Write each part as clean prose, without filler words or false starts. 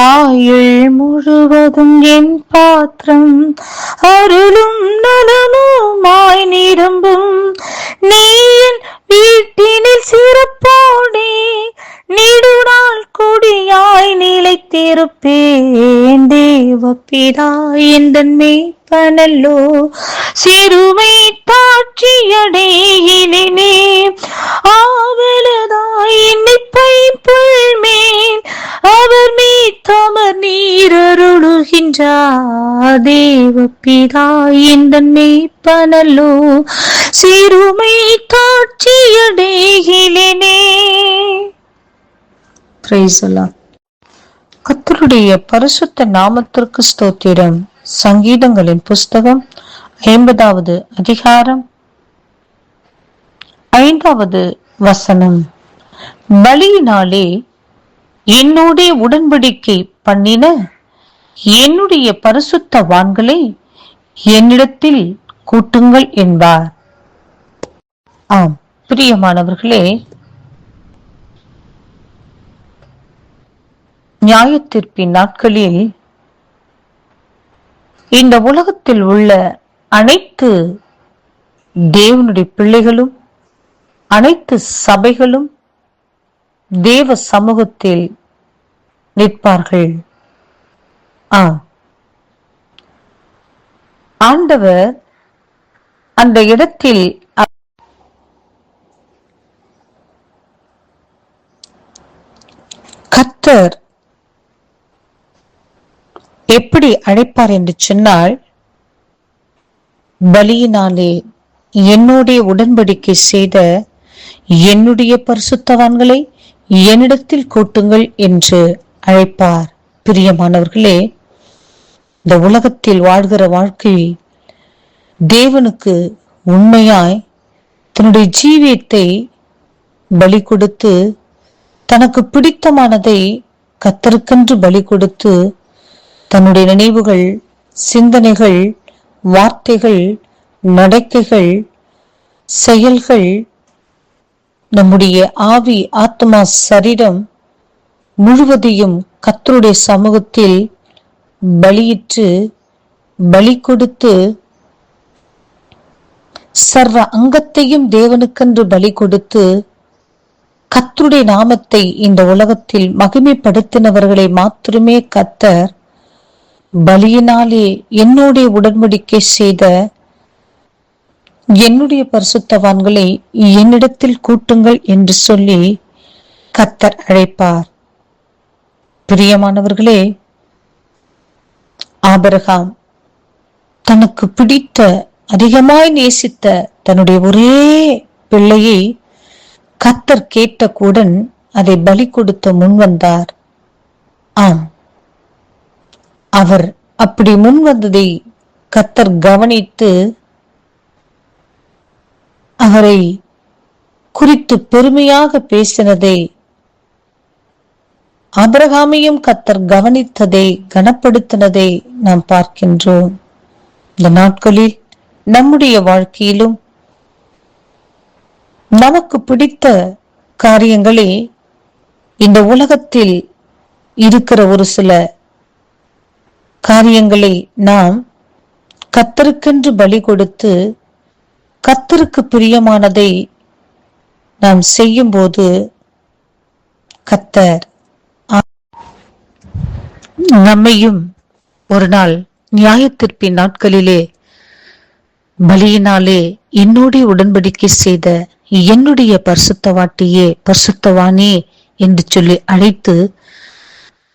ஆயுள் முழுவதும் என் பாத்திரம் அருளும் நலனுமாய் நிரம்பும். நீ என் வீட்டினில் சிறப்போடே நெடுநாள் கொடியாய் நிலைத்திருப்பேன். தேவபிதா எந்தன் மேய்ப்பனல்லோ, சிறுமை தாட்சியடையினே. ஆவலதாய் என்னை பைம்புள்மேல் அவர் மீத்தமர் நீரருளுகின்றார். தேவபிதா எந்தன் மேய்ப்பனல்லோ, சிறுமை தாட்சியடையினே. கர்த்தருடைய பரிசுத்த நாமத்திற்கு ஸ்தோத்திரம். சங்கீதங்களின் புஸ்தகம் 50வது அதிகாரம் 5வது வசனம். பலியினாலே என்னோடே உடன்படிக்கை பண்ணின என்னுடைய பரிசுத்தவான்களை என்னிடத்தில் கூட்டுங்கள் என்பார். ஆம் பிரியமானவர்களே, நியாயத்தீர்ப்பின் நாட்களில் இந்த உலகத்தில் உள்ள அனைத்து தேவனுடைய பிள்ளைகளும் அனைத்து சபைகளும் தேவ சமூகத்தில் நிற்பார்கள். ஆண்டவர் அந்த இடத்தில் கர்த்தர் எப்படி அழைப்பார் என்று சொன்னால், பலியினாலே என்னுடைய உடன்படிக்கை செய்த என்னுடைய பரிசுத்தவான்களை என்னிடத்தில் கூட்டுங்கள் என்று அழைப்பார். பிரியமானவர்களே, இந்த உலகத்தில் வாழ்கிற வாழ்க்கை தேவனுக்கு உண்மையாய் தன்னுடைய ஜீவியத்தை பலி கொடுத்து, தனக்கு பிடித்தமானதை கர்த்தருக்கென்று பலி கொடுத்து, தன்னுடைய நினைவுகள், சிந்தனைகள், வார்த்தைகள், நடக்கைகள், செயல்கள், நம்முடைய ஆவி, ஆத்மா, சரீரம் முழுவதையும் கர்த்தருடைய சமூகத்தில் பலியிட்டு பலி கொடுத்து, சர்வ அங்கத்தையும் தேவனுக்கென்று பலி கொடுத்து, கர்த்தருடைய நாமத்தை இந்த உலகத்தில் மகிமைப்படுத்தினவர்களை மாத்திரமே கர்த்தர் பலியினாலே என்னுடைய உடன்படிக்கை செய்த என்னுடைய பரிசுத்தவான்களை என்னிடத்தில் கூட்டுங்கள் என்று சொல்லி கர்த்தர் அழைப்பார். பிரியமானவர்களே, ஆபிரகாம் தனக்கு பிடித்த, அதிகமாய் நேசித்த தன்னுடைய ஒரே பிள்ளையை கர்த்தர் கேட்டவுடன் அதை பலி கொடுத்த முன்வந்தார். ஆம், அவர் அப்படி முன்வந்ததை கர்த்தர் கவனித்து அவரை குறித்து பெருமையாக பேசினதை, ஆபிரகாமையும் கர்த்தர் கவனித்ததை, கனப்படுத்தினதை நாம் பார்க்கின்றோம். இந்த நாட்களில் நம்முடைய வாழ்க்கையிலும் நமக்கு பிடித்த காரியங்களே இந்த உலகத்தில் இருக்கிற ஒரு சில காரியங்களை நாம் கர்த்தருக்கென்று பலி கொடுத்து, கர்த்தருக்கு பிரியமானதை நாம் செய்யும் போது கர்த்தர் நம்மையும் ஒரு நாள் நியாயத்தீர்ப்பின் நாட்களிலே பலியினாலே என்னுடைய உடன்படிக்கை செய்த என்னுடைய பரிசுத்தவாட்டியே, பரிசுத்தவானே என்று சொல்லி அழைத்து,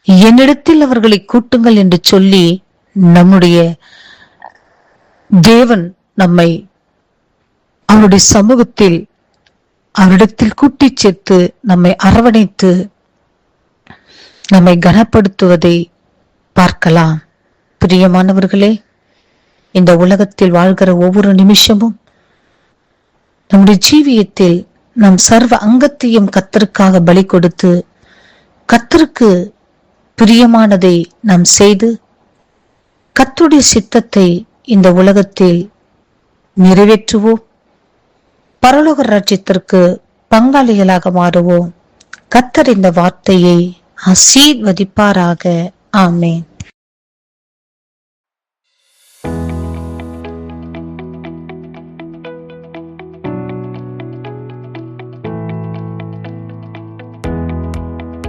என்னிடத்தில் அவர்களை கூட்டுங்கள் என்று சொல்லி நம்முடைய தேவன் நம்மை அவருடைய சமூகத்தில் அவரிடத்தில் கூட்டி சேர்த்து நம்மை அரவணைத்து நம்மை கனப்படுத்துவதை பார்க்கலாம். பிரியமானவர்களே, இந்த உலகத்தில் வாழ்கிற ஒவ்வொரு நிமிஷமும் நம்முடைய ஜீவியத்தில் நாம் சர்வ அங்கத்தையும் கர்த்தருக்காக பலி கொடுத்து, கர்த்தருக்கு பிரியமானதை நாம் செய்து, கர்த்தருடைய சித்தத்தை இந்த உலகத்தில் நிறைவேற்றுவோம். பரலோக ராஜ்யத்திற்கு பங்காளிகளாக மாறுவோம். கர்த்தர் இந்த வார்த்தையை ஆசீர்வதிப்பாராக. ஆமென்.